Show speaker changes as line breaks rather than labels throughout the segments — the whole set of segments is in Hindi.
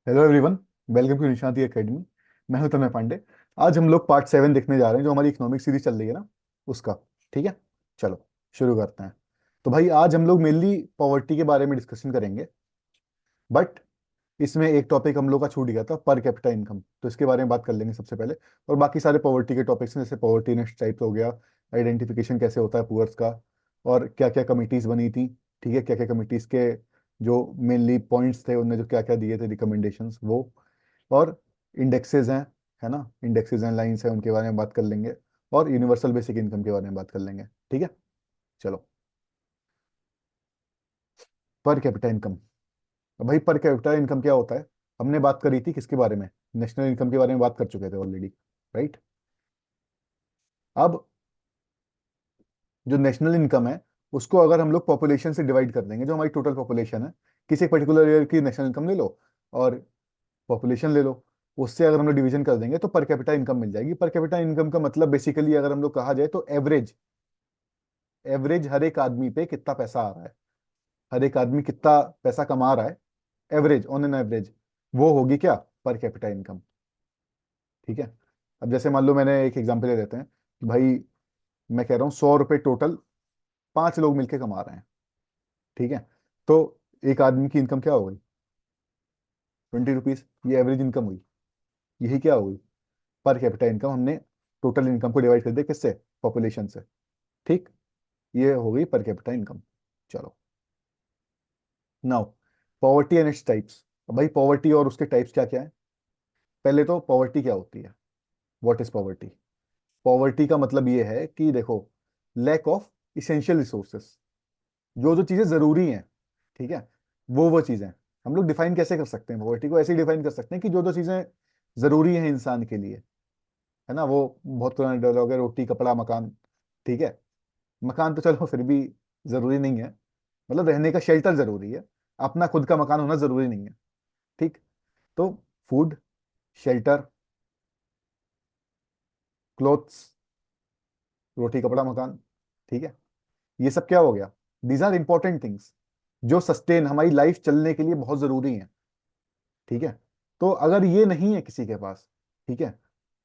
Hello everyone. Welcome to Nishanti academy. मैं हूं तन्मय पांडे। आज हम लोग पार्ट 7 देखने जा रहे हैं, जो हमारी इकोनॉमिक सीरीज चल रही है ना, उसका। ठीक है, चलो शुरू करते हैं। तो भाई आज हम लोग मेनली पॉवर्टी के बारे में डिस्कशन करेंगे। बट इसमें एक टॉपिक हम लोग का छूट गया था, पर कैपिटा इनकम, तो इसके बारे में बात कर लेंगे सबसे पहले। और बाकी सारे पॉवर्टी के टॉपिक्स हैं, जैसे पॉवर्टी नेक्स्ट टाइप हो गया, आइडेंटिफिकेशन कैसे होता है पुअर्स का, और क्या क्या कमिटीज बनी थी। ठीक है, क्या क्या कमिटीज के जो मेनली पॉइंट्स थे, उनने जो क्या क्या दिए थे रिकमेंडेशंस, वो। और इंडेक्सेस हैं, है ना, इंडेक्सेस एंड लाइंस हैं, उनके बारे में बात कर लेंगे। और यूनिवर्सल बेसिक इनकम के बारे में बात कर लेंगे। ठीक है, चलो। Per capita income. भाई पर कैपिटा इनकम क्या होता है? हमने बात करी थी किसके बारे में? नेशनल इनकम के बारे में बात कर चुके थे ऑलरेडी, राइट। अब जो नेशनल इनकम है, उसको अगर हम लोग पॉपुलेशन से डिवाइड कर देंगे, जो हमारी टोटल पॉपुलेशन है, किसी पर्टिकुलर ईयर की नेशनल इनकम ले लो और पॉपुलेशन ले लो, उससे अगर हम लोग डिवीजन कर देंगे तो पर कैपिटा इनकम मिल जाएगी। पर कैपिटा इनकम का मतलब बेसिकली अगर हम लोग कहा जाए तो एवरेज, एवरेज हर एक आदमी पे कितना पैसा आ रहा है, हर एक आदमी कितना पैसा कमा रहा है, एवरेज, ऑन एन एवरेज, वो होगी क्या? Per capita income. ठीक है। अब जैसे मान लो, मैंने एक एग्जांपल ले लेते हैं कि भाई मैं कह रहा हूँ 100 रुपये टोटल 5 लोग मिलके कमा रहे हैं। ठीक है, तो एक आदमी की इनकम क्या हो गई? 20 रुपीज, ये एवरेज इनकम हुई। यही क्या हुई? Per capita income. हमने टोटल इनकम को डिवाइड कर दिया किससे? पॉपुलेशन से। ठीक, ये हो गई पर कैपिटा इनकम। चलो, now poverty and its types. भाई पॉवर्टी और उसके टाइप्स क्या क्या है? पहले तो पॉवर्टी क्या होती है? What is poverty? पॉवर्टी का मतलब ये है कि देखो, लैक ऑफ इसेंशियल रिसोर्सेस, जो जो चीजें जरूरी हैं, ठीक है, वो चीजें हम लोग डिफाइन कैसे कर सकते हैं? पॉवर्टी को ऐसे ही डिफाइन कर सकते हैं कि जो जो चीजें जरूरी हैं इंसान के लिए, है ना, वो बहुत पुराना डायलॉग है, रोटी कपड़ा मकान। ठीक है, मकान तो चलो फिर भी जरूरी नहीं है, मतलब रहने का शेल्टर जरूरी है, अपना खुद का मकान होना जरूरी नहीं है। ठीक, तो फूड, शेल्टर, क्लोथ्स, रोटी कपड़ा मकान, ठीक है, ये सब क्या हो गया? दीज आर इंपॉर्टेंट थिंग्स जो सस्टेन हमारी लाइफ चलने के लिए बहुत जरूरी है। ठीक है, तो अगर ये नहीं है किसी के पास, ठीक है,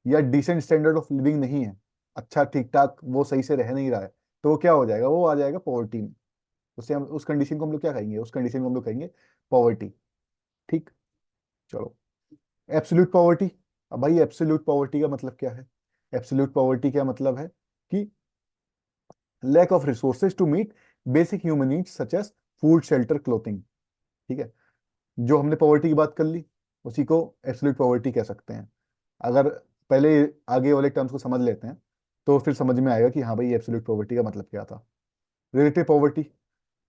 या डिसेंट स्टैंडर्ड ऑफ लिविंग नहीं है, अच्छा ठीक ठाक वो सही से रह नहीं रहा है, तो वो क्या हो जाएगा? वो आ जाएगा पॉवर्टी में। उससे हम उस कंडीशन को हम लोग क्या कहेंगे? उस कंडीशन को हम लोग कहेंगे पॉवर्टी। ठीक, चलो। Absolute poverty. अब भाई एब्सोल्यूट पॉवर्टी का मतलब क्या है? एब्सोल्यूट पॉवर्टी का मतलब है कि lack of resources to meet basic human needs such as food, shelter, clothing. ठीक है, जो हमने पॉवर्टी की बात कर ली, उसी को एब्सोल्यूट पॉवर्टी कह सकते हैं। अगर पहले आगे वाले टर्म्स को समझ लेते हैं, तो फिर समझ में आएगा कि हाँ भाई एब्सोल्यूट पॉवर्टी का मतलब क्या था। Relative poverty.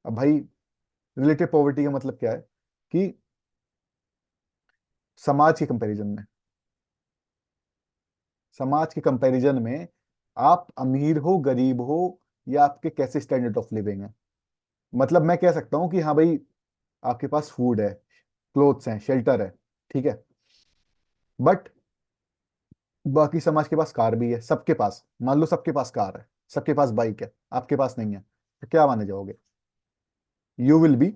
अब भाई रिलेटिव पॉवर्टी का मतलब क्या है? कि समाज के कंपैरिजन में, समाज के कंपैरिजन में आप अमीर हो, गरीब हो, या आपके कैसे स्टैंडर्ड ऑफ लिविंग है। मतलब मैं कह सकता हूँ कि हाँ भाई, आपके पास फूड है, क्लोथ्स हैं, शेल्टर है, ठीक है, बट बाकी समाज के पास कार भी है, सबके पास, मान लो सबके पास कार है, सबके पास बाइक है, आपके पास नहीं है, तो क्या माने जाओगे? You will be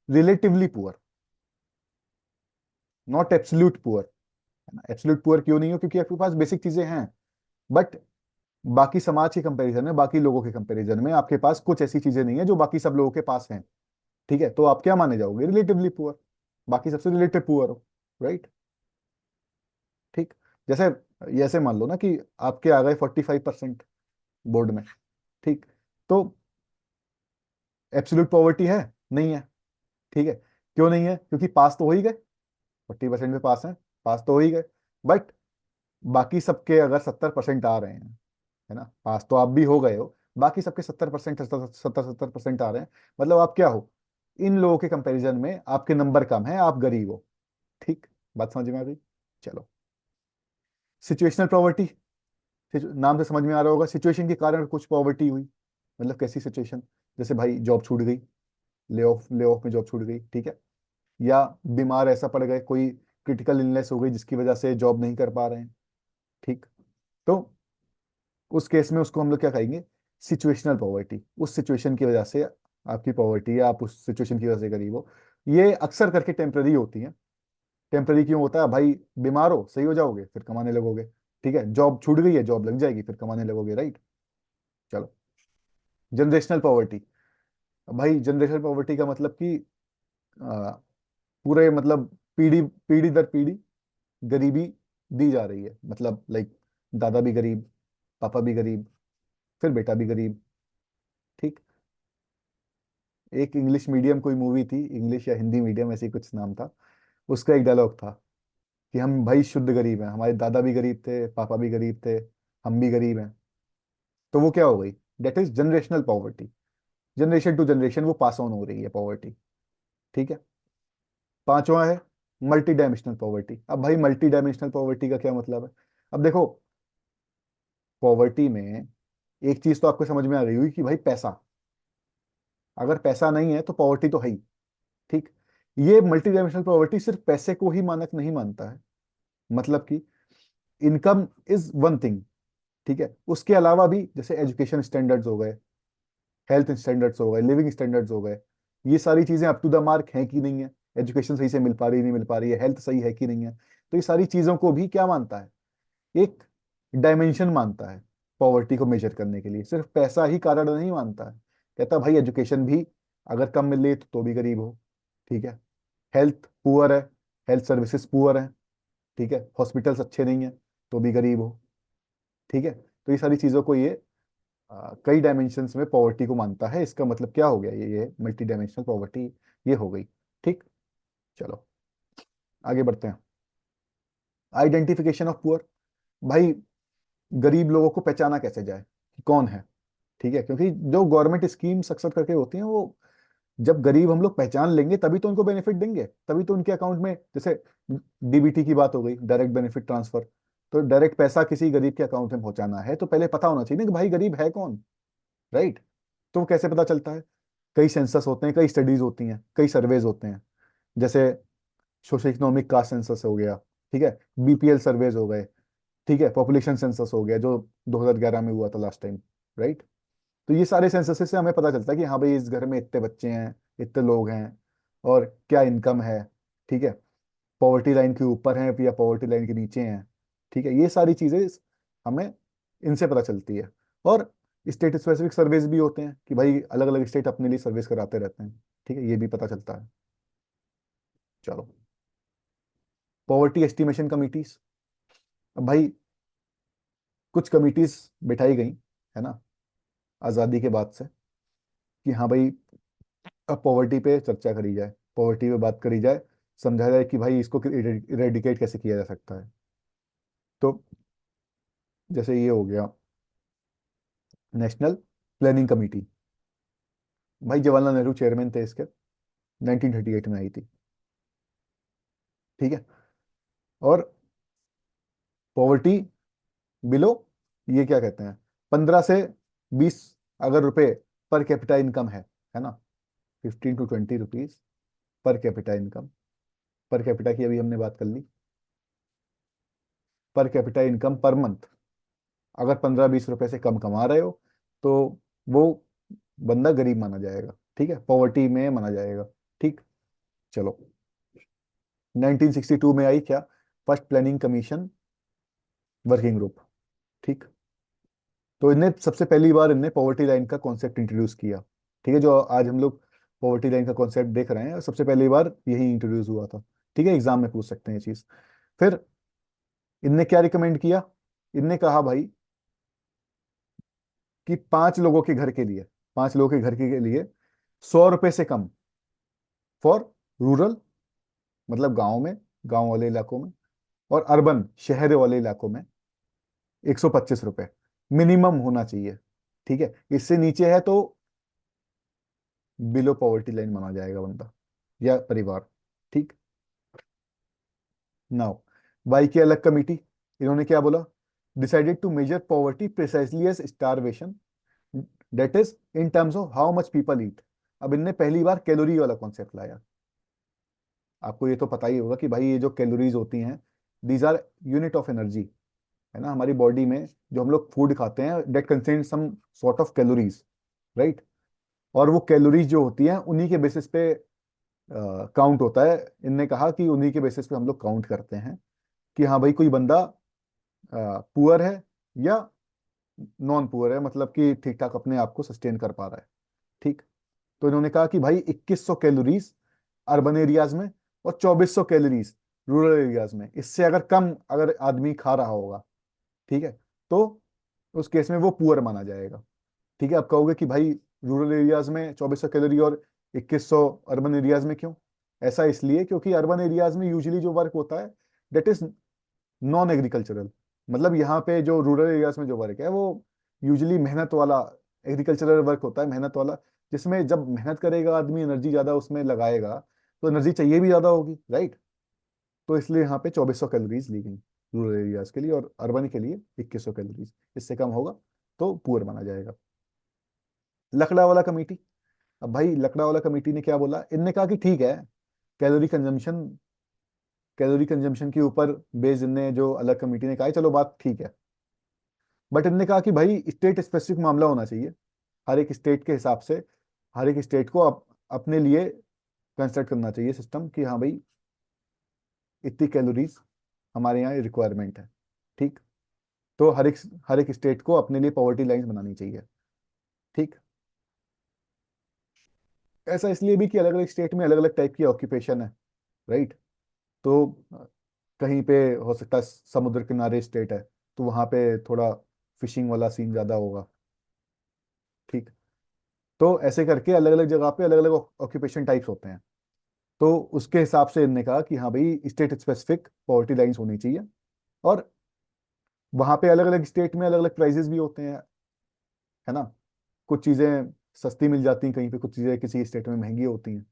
relatively poor, not absolute poor. है ना, एब्सोल्यूट पुअर क्यों नहीं हो? क्योंकि आपके पास बेसिक चीजें हैं, बट बाकी समाज के कंपैरिजन में, बाकी लोगों के कंपैरिजन में आपके पास कुछ ऐसी चीजें नहीं है जो बाकी सब लोगों के पास हैं। ठीक है, तो आप क्या माने जाओगे? रिलेटिवली पुअर, बाकी सबसे रिलेटिव पुअर हो, राइट। ठीक, जैसे ये ऐसे मान लो ना कि आपके आ गए 45% बोर्ड में। ठीक, तो एब्सोल्यूट पॉवर्टी है? नहीं है। ठीक है, क्यों नहीं है? क्योंकि पास तो हो ही गए, 40% में पास है, पास तो हो ही गए, बट बाकी सबके अगर 70% आ रहे हैं, है ना, पास तो आप भी हो गए हो, बाकी सबके 70%, 70-70% आ रहे हैं, मतलब आप क्या हो? इन लोगों के कंपैरिजन में आपके नंबर कम है, आप गरीब हो। ठीक, बात समझ में आ गई? चलो, सिचुएशनल पॉवर्टी। नाम से समझ में आ रहा होगा, सिचुएशन के कारण कुछ पॉवर्टी हुई, मतलब कैसी सिचुएशन? जैसे भाई जॉब छूट गई, ले ऑफ में जॉब छूट गई, ठीक है, या बीमार ऐसा पड़ गए, कोई क्रिटिकल इलनेस हो गई जिसकी वजह से जॉब नहीं कर पा रहे हैं। ठीक, तो उस केस में उसको हम लोग क्या कहेंगे? Situational poverty. उस सिचुएशन की वजह से आपकी पॉवर्टी, या आप उस सिचुएशन की वजह से गरीब हो, ये अक्सर करके टेम्पररी होती है। टेम्पररी क्यों होता है भाई? बीमार हो, सही हो जाओगे, फिर कमाने लगोगे। ठीक है, जॉब छूट गई है, जॉब लग जाएगी, फिर कमाने लगोगे, राइट? चलो, जनरेशनल पॉवर्टी। भाई जनरेशनल पॉवर्टी का मतलब कि आ, पूरे मतलब पीढ़ी पीढ़ी दर पीढ़ी गरीबी दी जा रही है, मतलब लाइक दादा भी गरीब, पापा भी गरीब, फिर बेटा भी गरीब। ठीक। एक इंग्लिश मीडियम कोई मूवी थी, इंग्लिश या हिंदी मीडियम ऐसे ही कुछ नाम था, उसका एक डायलॉग था कि हम भाई शुद्ध गरीब हैं, हमारे दादा भी गरीब थे, पापा भी गरीब थे, हम भी गरीब हैं। तो वो क्या हो गई? That is generational poverty. Generation to generation वो पास ऑन हो रही है पॉवर्टी। ठीक है। पांचवा है मल्टी डायमेंशनल पॉवर्टी। अब भाई मल्टी डायमेंशनल पॉवर्टी का क्या मतलब है? अब देखो, पॉवर्टी में एक चीज तो आपको समझ में आ रही हुई कि भाई पैसा, अगर पैसा नहीं है तो पॉवर्टी तो है ही। ठीक। ये मल्टी डायमेंशनल पॉवर्टी सिर्फ पैसे को ही मानक नहीं मानता है, मतलब कि इनकम इज वन थिंग। ठीक है, उसके अलावा भी जैसे एजुकेशन स्टैंडर्ड्स हो गए, हेल्थ स्टैंडर्ड्स हो गए, लिविंग स्टैंडर्ड्स हो गए, ये सारी चीजें अप टू द मार्क हैं कि नहीं है? एजुकेशन सही से मिल पा रही नहीं मिल पा रही है, हेल्थ सही है कि नहीं है? तो ये सारी चीजों को भी क्या मानता है? एक डायमेंशन मानता है पॉवर्टी को मेजर करने के लिए। सिर्फ पैसा ही कारण नहीं मानता है, कहता भाई एजुकेशन भी अगर कम मिले तो भी गरीब हो। ठीक है। हेल्थ पुअर है, हेल्थ सर्विसेज पुअर है, ठीक है, हॉस्पिटल्स अच्छे नहीं है तो भी गरीब हो। ठीक है। तो ये सारी चीजों को ये कई डायमेंशंस में पॉवर्टी को मानता है। इसका मतलब क्या हो गया? ये मल्टी डायमेंशनल पॉवर्टी ये हो गई। ठीक। चलो आगे बढ़ते हैं। Identification of poor. भाई गरीब लोगों को पहचाना कैसे जाए कि कौन है? ठीक है, क्योंकि जो गवर्नमेंट स्कीम सक्सेस करके होती हैं वो, जब गरीब हम लोग पहचान लेंगे तभी तो उनको बेनिफिट देंगे, तभी तो उनके अकाउंट में, जैसे डीबीटी की बात हो गई, डायरेक्ट बेनिफिट ट्रांसफर, तो डायरेक्ट पैसा किसी गरीब के अकाउंट में पहुंचाना है तो पहले पता होना चाहिए ना कि भाई गरीब है कौन, राइट? तो वो कैसे पता चलता है? कई सेंसस होते हैं, कई स्टडीज होती हैं, कई सर्वेज होते हैं, जैसे सोशो इकोनॉमिक कास्ट सेंसस हो गया, ठीक है, बीपीएल सर्वेज हो गए, ठीक है, पॉपुलेशन सेंसस हो गया जो 2011 में हुआ था लास्ट टाइम, राइट? तो ये सारे सेंसस से हमें पता चलता है कि हाँ भाई इस घर में इतने बच्चे हैं, इतने लोग हैं, और क्या इनकम है। ठीक है, पॉवर्टी लाइन के ऊपर हैं या पॉवर्टी लाइन के नीचे हैं। ठीक है, ये सारी चीजें हमें इनसे पता चलती है। और स्टेट स्पेसिफिक सर्वेज भी होते हैं कि भाई अलग अलग स्टेट अपने लिए सर्विस कराते रहते हैं। ठीक है, ये भी पता चलता है। चलो, पॉवर्टी एस्टिमेशन कमिटीज। अब भाई कुछ कमिटीज बिठाई गई, है ना, आज़ादी के बाद से, कि हाँ भाई अब पॉवर्टी पे चर्चा करी जाए, पॉवर्टी पे बात करी जाए, समझा जाए कि भाई इसको इरेडिकेट कैसे किया जा सकता है। तो जैसे ये हो गया नेशनल प्लानिंग कमेटी। भाई जवाहरलाल नेहरू चेयरमैन थे इसके, 1938 में आई थी। ठीक है। और पॉवर्टी बिलो, ये क्या कहते हैं, 15 से 20 अगर रुपए पर कैपिटा इनकम है ना, 15 to 20 rupees per capita income. Per capita की अभी हमने बात कर ली। Per capita income per month, अगर 15-20 रुपए से कम कमा रहे हो तो वो बंदा गरीब माना जाएगा। ठीक है, पॉवर्टी में माना जाएगा। ठीक। चलो, 1962 में आई क्या, first planning commission working group. ठीक। तो इनने सबसे पहली बार इनने पॉवर्टी लाइन का कॉन्सेप्ट इंट्रोड्यूस किया। ठीक है, जो आज हम लोग पॉवर्टी लाइन का कॉन्सेप्ट देख रहे हैं, सबसे पहली बार यही इंट्रोड्यूस हुआ था। ठीक है, एग्जाम में पूछ सकते हैं ये चीज। फिर इनने क्या रिकमेंड किया? इनने कहा भाई कि 5 लोगों के घर के लिए, 5 लोगों के घर के लिए 100 रुपए से कम फॉर रूरल, मतलब गांव में, गांव वाले इलाकों में, और अर्बन शहर वाले इलाकों में 125 रुपए मिनिमम होना चाहिए। ठीक है, इससे नीचे है तो बिलो पॉवर्टी लाइन माना जाएगा बंदा या परिवार। ठीक। नाउ वाई की अलग कमिटी, इन्होंने क्या बोला? Decided to measure poverty precisely as starvation, that is in terms of how much people eat. अब इनने पहली बार कैलोरी वाला कॉन्सेप्ट लाया। आपको ये तो पता ही होगा कि भाई ये जो कैलोरीज होती हैं, these are unit of energy, है ना, हमारी बॉडी में जो हम लोग फूड खाते हैं that contain some sort of calories, right? और वो कैलोरीज जो होती हैं उन्हीं के बेसिस पे काउंट होता है। इनने कहा कि उन्हीं के बेसिस पे हम लोग काउंट करते हैं कि हाँ भाई कोई बंदा पुअर है या नॉन पुअर है, मतलब कि ठीक ठाक अपने आप को सस्टेन कर पा रहा है। ठीक। तो इन्होंने कहा कि भाई 2100 कैलोरीज अर्बन एरियाज में और 2400 कैलोरीज रूरल एरियाज में, इससे अगर कम अगर आदमी खा रहा होगा, ठीक है, तो उस केस में वो पुअर माना जाएगा। ठीक है। अब कहोगे कि भाई रूरल एरियाज में 2400 कैलोरी और 2100 अर्बन एरियाज में क्यों? ऐसा इसलिए क्योंकि अर्बन एरियाज में यूजुअली जो वर्क होता है दैट इज नॉन एग्रीकल्चरल। मतलब यहाँ पे जो रूरल एरियाज में जो वर्क है वो यूजुअली मेहनत वाला एग्रीकल्चरल वर्क होता है, मेहनत वाला, जिसमें जब मेहनत करेगा आदमी, एनर्जी ज्यादा उसमें लगाएगा, तो एनर्जी चाहिए भी ज्यादा होगी, राइट। तो इसलिए यहाँ पे 2400 कैलोरीज ली गई रूरल एरियाज के लिए, और अर्बन के लिए 2100 कैलोरीज। इससे कम होगा तो पुअर माना जाएगा। लकड़ा वाला कमेटी। अब भाई लकड़ा वाला कमेटी ने क्या बोला? इनने कहा कि ठीक है, कैलोरी कंजम्पशन, कैलोरी कंजम्पशन के ऊपर बेस्ड इनने जो अलग कमेटी ने कहा है, चलो बात ठीक है। बट इनने कहा कि भाई स्टेट स्पेसिफिक मामला होना चाहिए, हर एक स्टेट के हिसाब से, हर एक स्टेट को अपने लिए कंस्ट्रक्ट करना चाहिए सिस्टम कि हाँ भाई इतनी कैलोरीज हमारे यहाँ रिक्वायरमेंट है। ठीक। तो हर एक स्टेट को अपने लिए पॉवर्टी लाइंस बनानी चाहिए। ठीक। ऐसा इसलिए भी कि अलग अलग स्टेट में अलग अलग टाइप की ऑक्यूपेशन है, राइट। तो कहीं पे हो सकता है समुद्र किनारे स्टेट है, तो वहां पे थोड़ा फिशिंग वाला सीन ज्यादा होगा। ठीक। तो ऐसे करके अलग अलग जगह पे अलग अलग ऑक्यूपेशन टाइप्स होते हैं। तो उसके हिसाब से इन्होंने कहा कि हाँ भाई स्टेट स्पेसिफिक पॉवर्टी लाइंस होनी चाहिए। और वहां पे अलग अलग स्टेट में अलग अलग प्राइजेस भी होते हैं, है ना। कुछ चीजें सस्ती मिल जाती हैं कहीं पे, कुछ चीजें किसी स्टेट में महंगी होती हैं।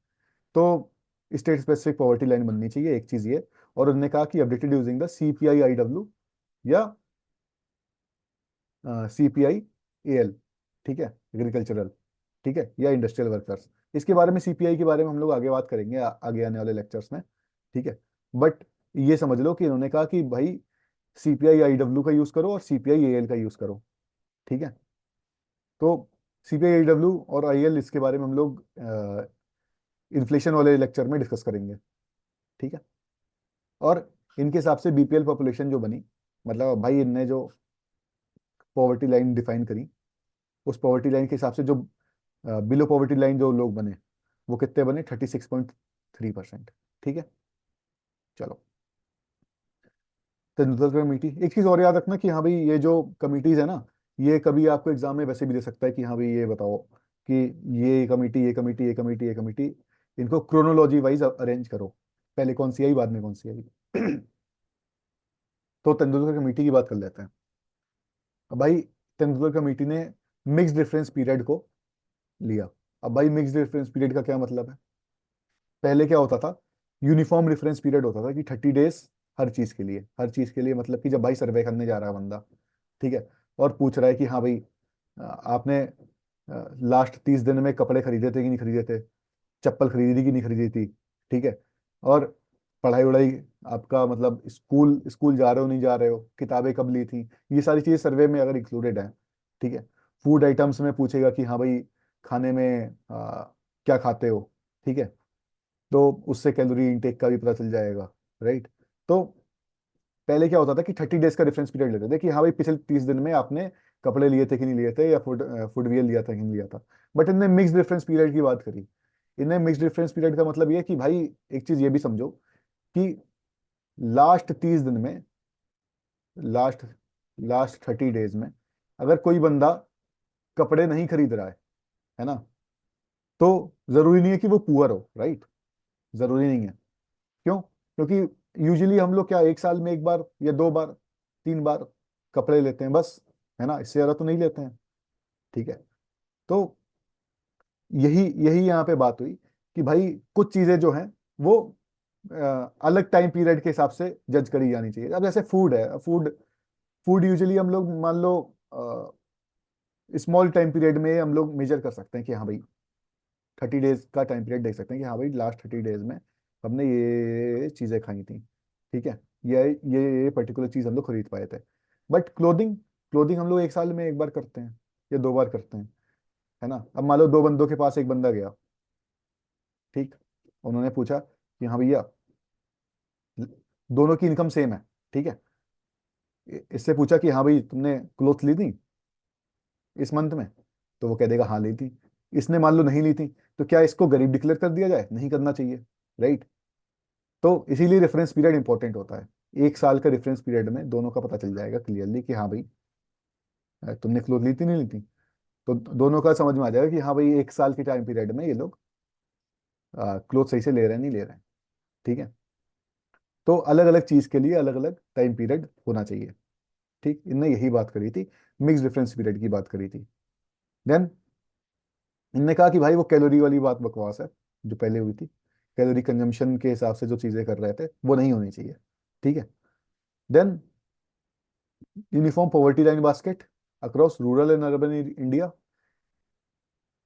तो स्टेट स्पेसिफिक पॉवर्टी लाइन बननी चाहिए, एक चीज ये। और उन्होंने कहा कि अपडेटेड यूजिंग द CPI-IW या CPI-AL, ठीक है, एग्रीकल्चरल, ठीक है, या इंडस्ट्रियल वर्कर्स। इसके बारे में, CPI के बारे में हम लोग आगे बात करेंगे आगे आने वाले लेक्चर्स में। ठीक है। बट ये समझ लो कि इन्होंने कहा कि भाई CPI-IW का यूज करो और CPI-AL का यूज करो। ठीक है। तो CPI-IW और IL, इसके बारे में हम लोग इन्फ्लेशन वाले लेक्चर में डिस्कस करेंगे। ठीक है। और इनके हिसाब से BPL पॉपुलेशन जो बनी, मतलब भाई इनने जो पॉवर्टी लाइन डिफाइन करी, उस पॉवर्टी लाइन के हिसाब से जो बिलो पॉवर्टी लाइन जो लोग बने, वो कितने बने? 36.3%। ठीक है। चलो, तेंदुलकर कमेटी। एक चीज और याद रखना कि हाँ भाई ये जो कमिटीज है ना, ये कभी आपको एग्जाम में वैसे भी दे सकता है कि हाँ भाई ये बताओ कि ये कमेटी, ये कमेटी, ये कमेटी, ये कमेटी, इनको क्रोनोलॉजी वाइज अरेंज करो, पहले कौन सी आई बाद में कौन सी आई। तो तेंदुलकर कमेटी की बात कर लेते हैं। अब भाई तेंदुलकर कमेटी ने मिक्स डिफरेंस पीरियड को लिया। अब भाई मिक्स डिफरेंस पीरियड का क्या मतलब है? पहले क्या होता था? यूनिफॉर्म रेफरेंस पीरियड होता था कि 30 डेज हर चीज के लिए, हर चीज के लिए, मतलब कि जब भाई सर्वे करने जा रहा है बंदा, ठीक है, और पूछ रहा है कि हाँ भाई आपने लास्ट 30 दिन में कपड़े खरीदे थे कि नहीं खरीदे थे, चप्पल खरीदी थी कि नहीं खरीदी थी, ठीक है, और पढ़ाई वढ़ाई आपका, मतलब स्कूल स्कूल जा रहे हो नहीं जा रहे हो, किताबें कब ली थी, ये सारी चीजें सर्वे में अगर इंक्लूडेड है। ठीक है। फूड आइटम्स में पूछेगा कि हाँ भाई खाने में क्या खाते हो, ठीक है, तो उससे कैलोरी इनटेक का भी पता चल जाएगा, राइट। तो पहले क्या होता था कि 30 डेज का रेफरेंस पीरियड लेते थे कि हाँ भाई पिछले 30 दिन में आपने कपड़े लिए थे कि नहीं लिए थे, या फुटवियर लिया था कि नहीं लिया था। बट इनने मिक्स रेफरेंस पीरियड की बात करी। इनने मिक्स रेफरेंस पीरियड का मतलब ये कि भाई एक चीज ये भी समझो कि लास्ट 30 दिन में, लास्ट लास्ट 30 डेज में अगर कोई बंदा कपड़े नहीं खरीद रहा है ना, तो जरूरी नहीं है कि वो पुअर हो, राइट। जरूरी नहीं है। क्यों? क्योंकि यूजुअली हम लोग क्या एक साल में एक बार या दो बार, तीन बार कपड़े लेते हैं बस, है ना, इससे ज्यादा तो नहीं लेते हैं। ठीक है। तो यही यही यहाँ पे बात हुई कि भाई कुछ चीजें जो हैं वो अलग टाइम पीरियड के हिसाब से जज करी जानी चाहिए। अब जैसे फूड है, फूड फूड यूजुअली हम लोग मान लो स्मॉल टाइम पीरियड में हम लोग मेजर कर सकते हैं कि हाँ भाई 30 डेज का टाइम पीरियड देख सकते हैं कि हाँ भाई लास्ट 30 डेज में हमने ये चीज़ें खाई थी। ठीक है। ये पर्टिकुलर चीज़ हम लोग खरीद पाए थे। बट क्लोथिंग, क्लोथिंग हम लोग एक साल में एक बार करते हैं या दो बार करते हैं, है ना। अब मान लो दो बंदों के पास एक बंदा गया, ठीक, उन्होंने पूछा कि हाँ भैया, दोनों की इनकम सेम है, ठीक है। इससे पूछा कि हाँ भाई तुमने क्लोथ ली थी इस मंथ में, तो वो कह देगा हाँ ली थी। इसने मान लो नहीं ली थी, तो क्या इसको गरीब डिक्लेयर कर दिया जाए? नहीं करना चाहिए, राइट। तो इसीलिए रेफरेंस पीरियड इंपॉर्टेंट होता है। एक साल का रेफरेंस पीरियड में दोनों का पता चल जाएगा क्लियरली कि हाँ भाई तुमने क्लोथ ली थी नहीं ली थी। तो दोनों का समझ में आ जाएगा कि हाँ भाई एक साल के टाइम पीरियड में ये लोग क्लोथ सही से ले रहे हैं नहीं ले रहे हैं, ठीक है। तो अलग अलग चीज के लिए अलग अलग टाइम पीरियड होना चाहिए, ठीक। इनने यही बात करी थी, मिक्स डिफरेंस पीरियड की बात करी थी। देन इनने कहा कि भाई वो कैलोरी वाली बात बकवास है जो पहले हुई थी। कैलोरी कंजम्पशन के हिसाब से जो चीजें कर रहे थे वो नहीं होनी चाहिए, ठीक है। Then uniform poverty line basket across rural and urban India.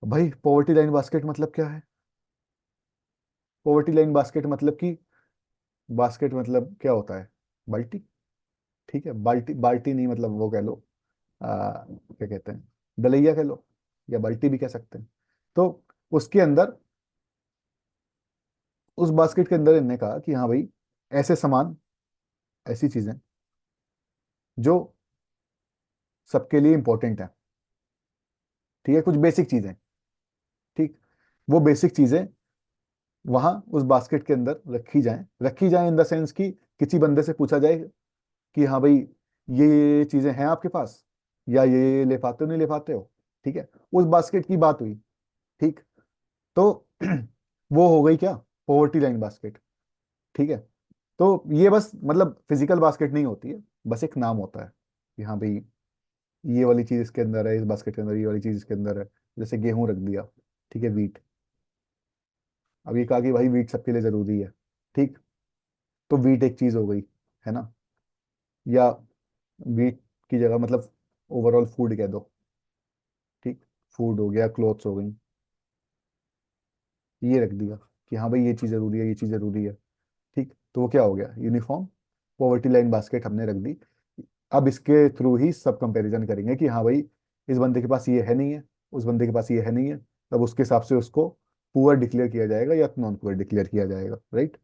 भाई पॉवर्टी लाइन बास्केट मतलब क्या है? पॉवर्टी लाइन बास्केट मतलब कि बास्केट मतलब क्या होता है? बाल्टी, ठीक है। बाल्टी बाल्टी नहीं, मतलब वो कह लो क्या कहते हैं, दलैया कह लो, या बाल्टी भी कह सकते हैं। तो उसके अंदर, उस बास्केट के अंदर इन्होंने कहा कि हाँ भाई ऐसे सामान, ऐसी चीजें जो सबके लिए इंपॉर्टेंट है, ठीक है, कुछ बेसिक चीजें, ठीक। वो बेसिक चीजें वहां उस बास्केट के अंदर रखी जाएं इन द सेंस कि किसी बंदे से पूछा जाए कि हाँ भाई ये चीजें हैं आपके पास, या ये ले पाते हो नहीं ले पाते हो, ठीक है। उस बास्केट की बात हुई, ठीक। तो वो हो गई क्या, पॉवर्टी लाइन बास्केट, ठीक है। तो ये बस मतलब फिजिकल बास्केट नहीं होती है, बस एक नाम होता है कि हाँ भाई ये वाली चीज इसके अंदर है, इस बास्केट के अंदर ये वाली चीज इसके अंदर है। जैसे गेहूं रख दिया, ठीक है, वीट। अब ये कहा कि भाई वीट सबके लिए जरूरी है, ठीक। तो वीट एक चीज हो गई, है ना। या वीट की जगह मतलब ओवरऑल फूड कह दो, ठीक। फूड हो गया, क्लोथ्स हो गई, ये रख दिया कि हाँ भाई ये चीज जरूरी है, ये चीज जरूरी है, ठीक। तो वो क्या हो गया, यूनिफॉर्म पॉवर्टी लाइन बास्केट हमने रख दी। अब इसके थ्रू ही सब कंपैरिजन करेंगे कि हाँ भाई इस बंदे के पास ये है नहीं है, उस बंदे के पास ये है नहीं है, तब उसके हिसाब से उसको पुअर डिक्लेयर किया जाएगा या नॉन पुअर डिक्लेयर किया जाएगा, राइट।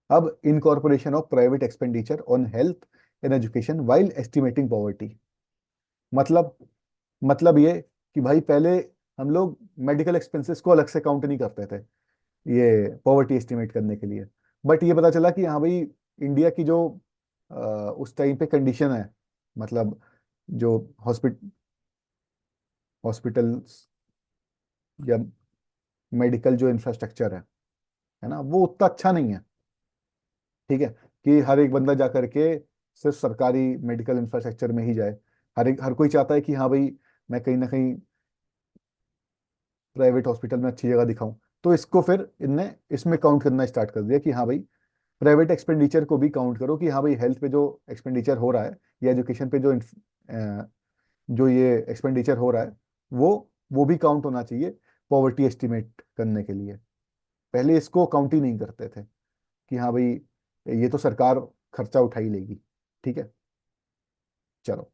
अब incorporation of private expenditure on health and education while estimating poverty. मतलब ये कि भाई पहले हम लोग मेडिकल एक्सपेंसेस को अलग से काउंट नहीं करते थे ये पॉवर्टी एस्टिमेट करने के लिए। बट ये पता चला कि हाँ भाई इंडिया की जो उस टाइम पे कंडीशन है, मतलब जो हॉस्पिटल्स या मेडिकल जो इंफ्रास्ट्रक्चर है ना, वो उतना अच्छा नहीं है, ठीक है। कि हर एक बंदा जा करके सिर्फ सरकारी मेडिकल इंफ्रास्ट्रक्चर में ही जाए। हर कोई चाहता है कि हाँ भाई मैं कहीं ना कहीं प्राइवेट हॉस्पिटल में अच्छी जगह दिखाऊं। तो इसको फिर इनने इसमें काउंट करना स्टार्ट कर दिया कि हाँ भाई प्राइवेट एक्सपेंडिचर को भी काउंट करो कि हाँ भाई हेल्थ पे जो एक्सपेंडिचर हो रहा है या एजुकेशन पे जो ये एक्सपेंडिचर हो रहा है वो भी काउंट होना चाहिए पॉवर्टी एस्टिमेट करने के लिए। पहले इसको काउंट ही नहीं करते थे कि हाँ भाई ये तो सरकार खर्चा उठा ही लेगी, ठीक है। चलो,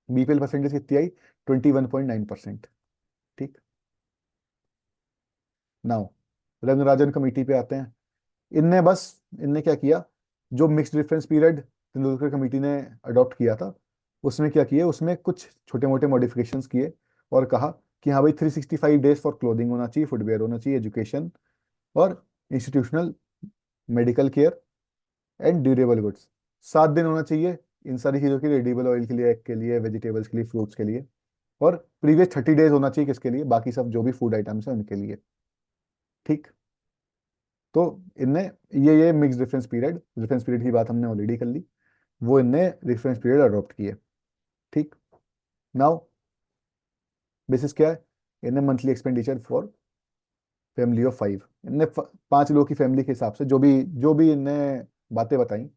बीपीएल परसेंटेज कितनी आई? 21.9%, ठीक। नाउ रंगराजन कमेटी पे आते हैं। इनने क्या किया, जो mixed difference period Tendulkar committee ने अडॉप्ट किया था, उसमें क्या किया, उसमें कुछ छोटे मोटे मॉडिफिकेशंस किए और कहा कि हाँ भाई 365 डेज फॉर क्लोथिंग होना चाहिए, फुटवेयर होना चाहिए, एजुकेशन और institutional medical care and durable goods 7 दिन होना चाहिए इन सारी चीज़ों के लिए, एडिबल ऑयल के लिए, एग के लिए, वेजिटेबल्स के लिए, फ्रूट्स के लिए। और प्रीवियस 30 डेज होना चाहिए किसके लिए, बाकी सब जो भी फूड आइटम्स हैं उनके लिए, ठीक। तो इनने ये मिक्स डिफरेंस पीरियड की बात हमने ऑलरेडी कर ली, वो इनने डिफरेंस पीरियड अडॉप्ट किए, ठीक। नाउ बेसिस क्या है, इनने monthly expenditure for family of 5, इनने 5 लोगों की फैमिली के हिसाब से जो भी इनने बातें बताई,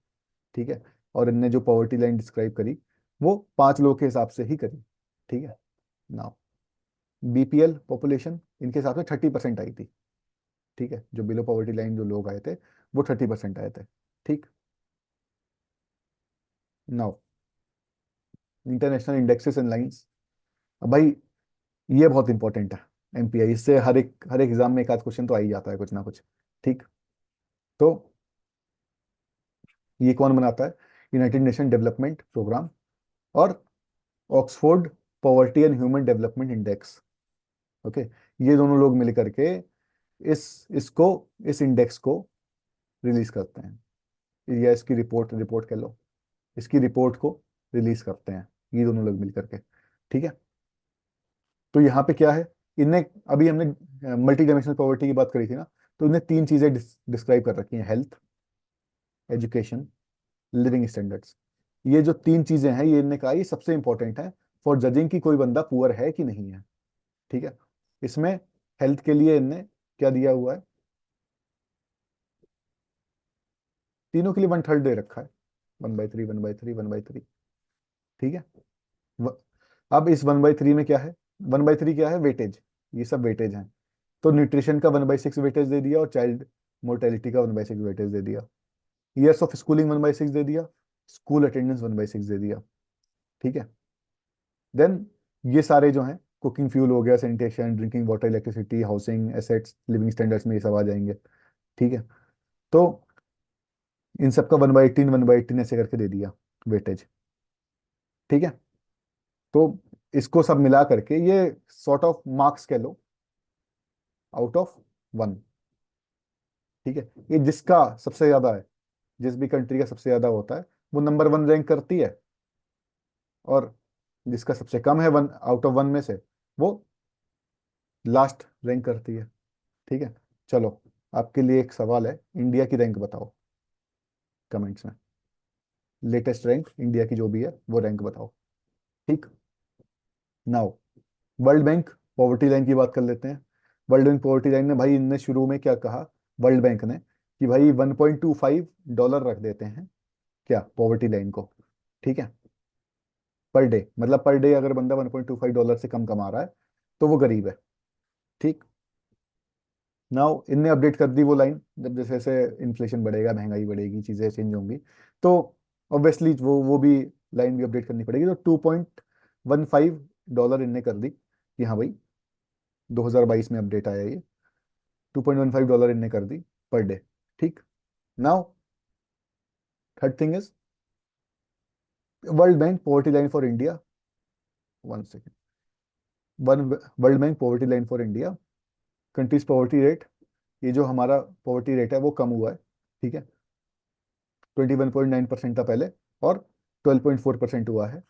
ठीक है। और इनने जो पॉवर्टी लाइन डिस्क्राइब करी वो 5 लोगों के हिसाब से ही करी, ठीक है। नाउ बीपीएल पॉपुलेशन इनके हिसाब से 30% आई थी, ठीक है। जो बिलो पॉवर्टी लाइन जो लोग आए थे वो 30% आए थे, ठीक। Now international indexes and lines. अब भाई ये बहुत इंपॉर्टेंट है, एमपीआई, इससे हर एक एग्जाम में एक आध क्वेश्चन तो आ ही जाता है कुछ ना कुछ। ठीक। तो ये कौन बनाता है? यूनाइटेड नेशन डेवलपमेंट प्रोग्राम और Oxford poverty and human development index. Okay. ये दोनों लोग मिल करके इसको, इस इंडेक्स को रिलीज करते हैं, या इसकी रिपोर्ट रिपोर्ट कह लो, इसकी रिपोर्ट को रिलीज करते हैं ये दोनों लोग मिल करके। ठीक है। तो यहाँ पे क्या है, इनने, अभी हमने मल्टी डायमेंशनल पॉवर्टी की बात करी थी ना, तो इन्हें तीन चीजें डिस्क्राइब कर रखी हैं: हेल्थ, एजुकेशन, लिविंग स्टैंडर्ड्स। ये जो तीन चीजें हैं, ये इनने कहा ये सबसे इंपॉर्टेंट है फॉर जजिंग कि कोई बंदा पुअर है कि नहीं है। ठीक है। इसमें हेल्थ के लिए इनने क्या दिया हुआ है? तीनों के लिए 1/3 दे रखा है, 1/3, 1/3, 1/3। ठीक है। व- अब इस 1/3 में क्या है? 1/3 क्या है? वेटेज। ये सब वेटेज हैं। तो न्यूट्रिशन का 1/6 वेटेज दे दिया, और चाइल्ड मोर्टेलिटी का 1/6 वेटेज दे दिया। ईयर्स ऑफ स्कूलिंग 1/6 दे दिया, स्कूल अटेंडेंस 1/6 दे दिया। ठीक है। देन ये सारे जो हैं, कुकिंग फ्यूल हो गया, sanitation, drinking water, electricity, housing, assets, living standards में ये सब आ जाएंगे। ठीक है। तो इन सब का 1/18, 1/18 ऐसे करके दे दिया वेटेज। ठीक है। तो इसको सब मिला करके ये सॉर्ट ऑफ मार्क्स कह लो, आउट ऑफ 1। ठीक है। ये जिसका सबसे ज्यादा है, जिस भी कंट्री का सबसे ज्यादा होता है, वो नंबर 1 रैंक करती है, और जिसका सबसे कम है 1/1 में से, वो लास्ट रैंक करती है। ठीक है। चलो, आपके लिए एक सवाल है, इंडिया की रैंक बताओ कमेंट्स में। लेटेस्ट रैंक इंडिया की जो भी है वो रैंक बताओ। ठीक। Now world bank poverty line की बात कर लेते हैं। वर्ल्ड बैंक पॉवर्टी लाइन ने, भाई इनने शुरू में क्या कहा, वर्ल्ड बैंक ने, कि भाई $1.25 रख देते हैं क्या पॉवर्टी लाइन को। ठीक है। पर डे, मतलब पर डे अगर बंदा $1.25 से कम कमा रहा है तो वो गरीब है। ठीक। नाउ इनने अपडेट कर दी वो लाइन, जब जैसे जैसे इन्फ्लेशन बढ़ेगा, महंगाई बढ़ेगी, चीजें चेंज होंगी, तो ऑब्वियसली वो भी लाइन भी अपडेट करनी पड़ेगी। तो $2.15 इनने कर दी कि हाँ भाई, 2022 में अपडेट आया ये, $2.15 इनने कर दी पर डे। ठीक। Now third thing is world bank poverty line for India. One second. One world bank poverty line for India, countries poverty rate, ये जो हमारा पॉवर्टी रेट है वो कम हुआ है। ठीक है। 21.9% था पहले, और 12.4% हुआ है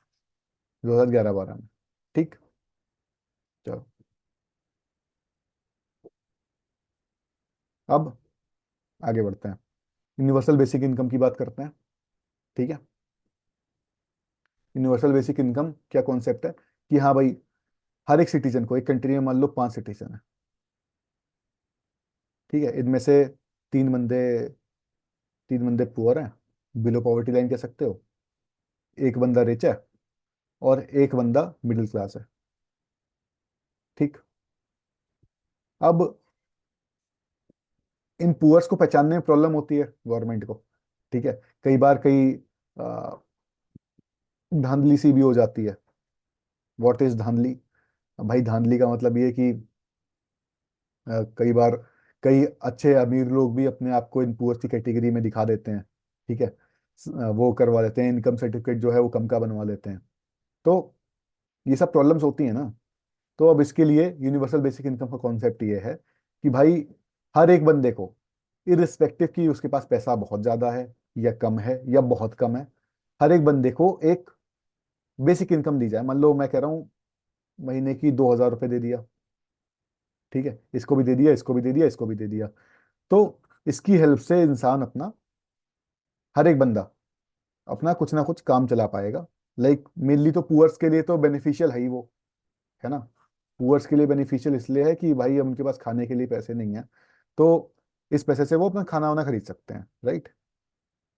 2011-12 में। ठीक। चलो, अब आगे बढ़ते हैं, यूनिवर्सल बेसिक इनकम की बात करते हैं। ठीक है। यूनिवर्सल बेसिक इनकम क्या कॉन्सेप्ट है, कि हाँ भाई, हर एक सिटीजन को, एक कंट्री में मान लो 5 सिटीजन है। ठीक है। इनमें से तीन बंदे तीन बंदे पुअर हैं, बिलो पॉवर्टी लाइन कह सकते हो, एक बंदा रिच है, और एक बंदा मिडिल क्लास है। ठीक। अब इन पुअर्स को पहचानने में प्रॉब्लम होती है गवर्नमेंट को। ठीक है। कई बार कई अ, धांधली सी भी हो जाती है। व्हाट इज धांधली? भाई धांधली का मतलब ये है कि कई बार कई अच्छे अमीर लोग भी अपने आप को इन पुअर्स की कैटेगरी में दिखा देते हैं। ठीक है। वो करवा लेते हैं, इनकम सर्टिफिकेट जो है वो कम का बनवा लेते हैं। तो ये सब प्रॉब्लम्स होती हैं ना। तो अब इसके लिए यूनिवर्सल बेसिक इनकम का कॉन्सेप्ट ये है कि भाई, हर एक बंदे को, इरिस्पेक्टिव कि उसके पास पैसा बहुत ज्यादा है या कम है या बहुत कम है, हर एक बंदे को एक बेसिक इनकम दी जाए। मान लो मैं कह रहा हूँ महीने की $2,000 दे दिया। ठीक है। इसको भी दे दिया, इसको भी दे दिया, इसको भी दे दिया। तो इसकी हेल्प से इंसान अपना, हर एक बंदा अपना कुछ ना कुछ काम चला पाएगा। लाइक मेनली तो पुअर्स के लिए तो बेनिफिशियल है ही वो, है ना। पुअर्स के लिए बेनिफिशियल इसलिए है कि भाई उनके पास खाने के लिए पैसे नहीं है, तो इस पैसे से वो अपना खाना वाना खरीद सकते हैं, राइट।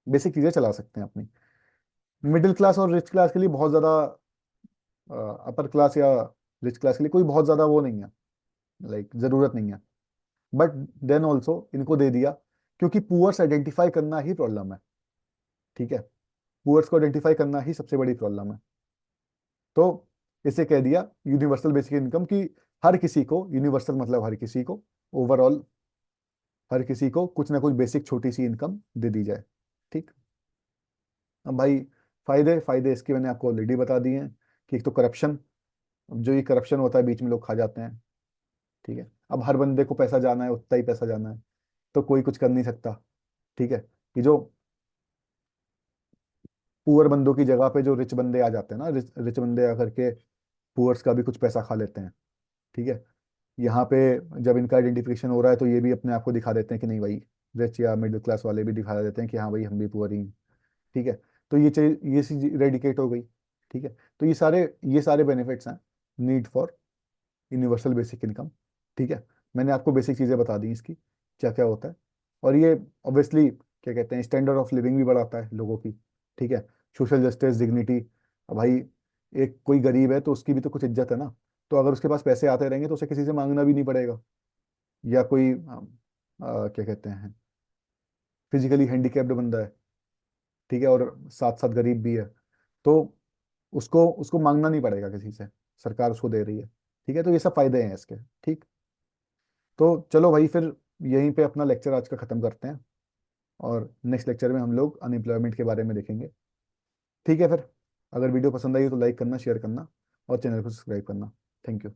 बेसिक चीजें चला सकते हैं अपनी। मिडिल क्लास और रिच क्लास के लिए बहुत ज्यादा, अपर क्लास या रिच क्लास के लिए कोई बहुत ज्यादा वो नहीं है, लाइक जरूरत नहीं है। बट देन ऑल्सो इनको दे दिया, क्योंकि पुअर्स आइडेंटिफाई करना ही प्रॉब्लम है। ठीक है। पुअर्स को आइडेंटिफाई करना ही सबसे बड़ी प्रॉब्लम है। तो इसे कह दिया यूनिवर्सल बेसिक इनकम की, हर किसी को, यूनिवर्सल मतलब हर किसी को, ओवरऑल हर किसी को कुछ ना कुछ बेसिक छोटी सी इनकम दे दी जाए। ठीक। अब भाई, फायदे फायदे इसके मैंने आपको ऑलरेडी बता दिए हैं कि एक तो करप्शन, जो ये करप्शन होता है बीच में लोग खा जाते हैं। ठीक है। अब हर बंदे को पैसा जाना है, उतना ही पैसा जाना है, तो कोई कुछ कर नहीं सकता। ठीक है। ये जो पुअर बंदों की जगह पे जो रिच बंदे आ जाते हैं ना, रिच रिच बंदे आकर के पुअर्स का भी कुछ पैसा खा लेते हैं। ठीक है। यहाँ पे जब इनका आइडेंटिफिकेशन हो रहा है तो ये भी अपने आप को दिखा देते हैं कि नहीं भाई, रिच या मिडिल क्लास वाले भी दिखा देते हैं कि हाँ भाई हम भी पुअर ही हैं। ठीक है। तो ये चीज रेडिकेट हो गई। ठीक है। तो ये सारे बेनिफिट्स हैं need for universal basic income. ठीक है। मैंने आपको बेसिक चीज़ें बता दी इसकी क्या क्या होता है। और ये ऑब्वियसली क्या कहते हैं, स्टैंडर्ड ऑफ लिविंग भी बढ़ाता है लोगों की। ठीक है। Social justice, dignity. अब भाई, एक कोई गरीब है तो उसकी भी तो कुछ इज्जत है ना। तो अगर उसके पास पैसे आते रहेंगे तो उसे किसी से मांगना भी नहीं पड़ेगा। या कोई क्या कहते हैं, फिजिकली हैंडीकैप्ड बंदा है, ठीक है, और साथ साथ गरीब भी है, तो उसको उसको मांगना नहीं पड़ेगा किसी से, सरकार उसको दे रही है। ठीक है। तो ये सब फायदे हैं इसके। ठीक। तो चलो भाई, फिर यहीं पे अपना लेक्चर आज का ख़त्म करते हैं, और नेक्स्ट लेक्चर में हम लोग अनएम्प्लॉयमेंट के बारे में देखेंगे। ठीक है फिर। अगर वीडियो पसंद आई तो लाइक करना, शेयर करना, और चैनल को सब्सक्राइब करना। Thank you.